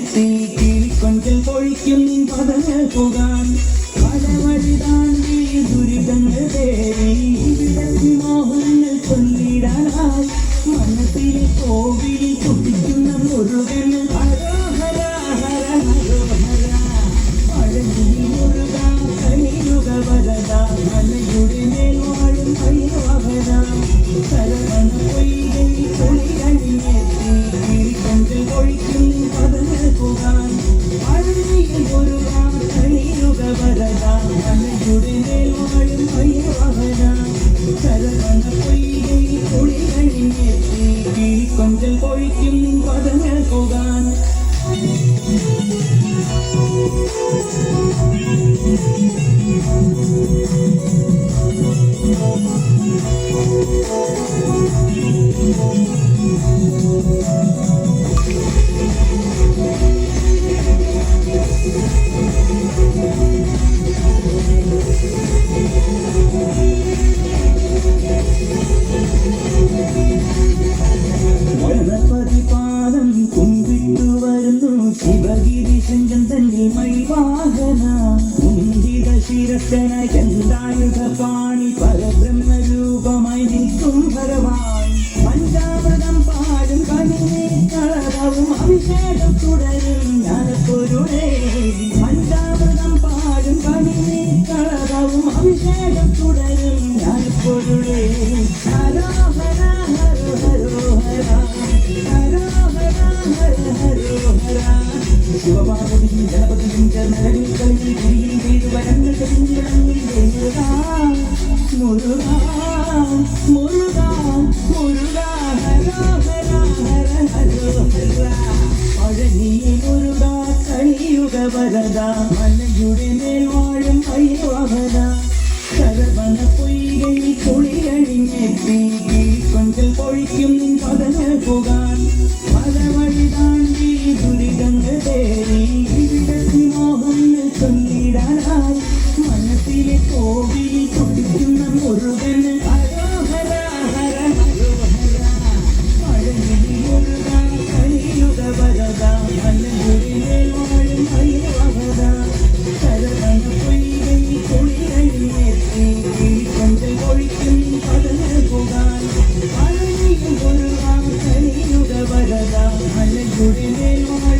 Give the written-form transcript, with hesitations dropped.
കഴിഞ്ഞെത്തി കിളിക്കൊഞ്ചൽ പൊഴിക്കും നിൻ പദങ്ങൾ പോകാൻ പലവഴി താണ്ടി ദുരിതങ്ങൾ തേടി വിടർത്തി മോഹങ്ങൾ ചൊല്ലിടാനായി മനസ്സിലെ കോവിലിൽ പൊട്ടിക്കുന്ന മുരുകൻ ഹരോഹര ഹര ഹരോഹര പഴനി മുരുക കലിയുഗ വരദ മലയുടെ മേൽ വാഴും ഭൈരവഹര സരവണ പൊയ്കൈ പൊളിയണിഞ്ഞെത്തി കിളിക്കൊഞ്ചൽ പൊഴിക്കും പദങ്ങൾ പോകാൻ പഴനിയിൽ മുരുക കലിയുഗ വരദ മലയുടെ മേൽ വാഴും ഭൈരവഹര സരവണ പൊയ്കൈ പൊളിയണിഞ്ഞെത്തി കിളിക്കൊഞ്ചൽ പൊഴിക്കും പദങ്ങൾ പോകാൻ ഗണപതിപാദം കുമ്പിട്ടു വരുന്നു ശിവഗിരി ശൃംഗം തന്നിൽ മൈവാഹന കുന്തിത ശിരസ്സനായി ചണ്ടായുധ പാണി പരബ്രഹ്മരൂപമായി നിൽക്കും ഭഗവാൻ പഞ്ചാമൃതം പാടും കനിനെ കളവും അഭിഷേകം തുടരും ജ്ഞാനപ്പൊരുളേ പഞ്ചാമൃതം പാടും കനിനെ കളവും അഭിഷേകം തുടരും ജ്ഞാനപ്പൊരുളേ ഹര ഹര ഹര ഹരോഹര ശിവപാർവതിയും ഗണപതിയും ചേർന്നകളിൽ കളിയിൽ തിരിയിൽ ചെയ്തു വരങ്ങൾ തെളിഞ്ഞിടങ്ങളിൽ മുരുക മുരുക മുരുക ഹര ഹര ഹര ഹരോഹര പഴനി മുരുക കലിയുഗ വരദ മലയുടെ മേൽ വാഴും ഭൈരവഹര സരവണ പൊയ്കൈ പൊളിയണിഞ്ഞെത്തി കിളിക്കൊഞ്ചൽ പൊഴിക്കും നിൻ പദങ്ങൾ പോകാൻ പലവഴി താണ്ടി ദുരിതങ്ങൾ തേടി വിടർത്തി മോഹങ്ങൾ ചൊല്ലിടാനായി മനസ്സിലെ കോവിലിൽ പൊട്ടിക്കുന്ന മുരുകൻ ഹരോഹര ഹര ഹരോഹര പഴനി മുരുക കലിയുഗ വരദ മലയുടെ മേൽ വാഴും ഭൈരവഹര സരവണ പൊയ്കൈ പൊളിയണിഞ്ഞെത്തി കിളിക്കൊഞ്ചൽ പൊഴിക്കും പദങ്ങൾ പോകാൻ പഴനിയിൽ മുരുക കലിയുഗ വരദ മലയുടെ മേൽ വാഴും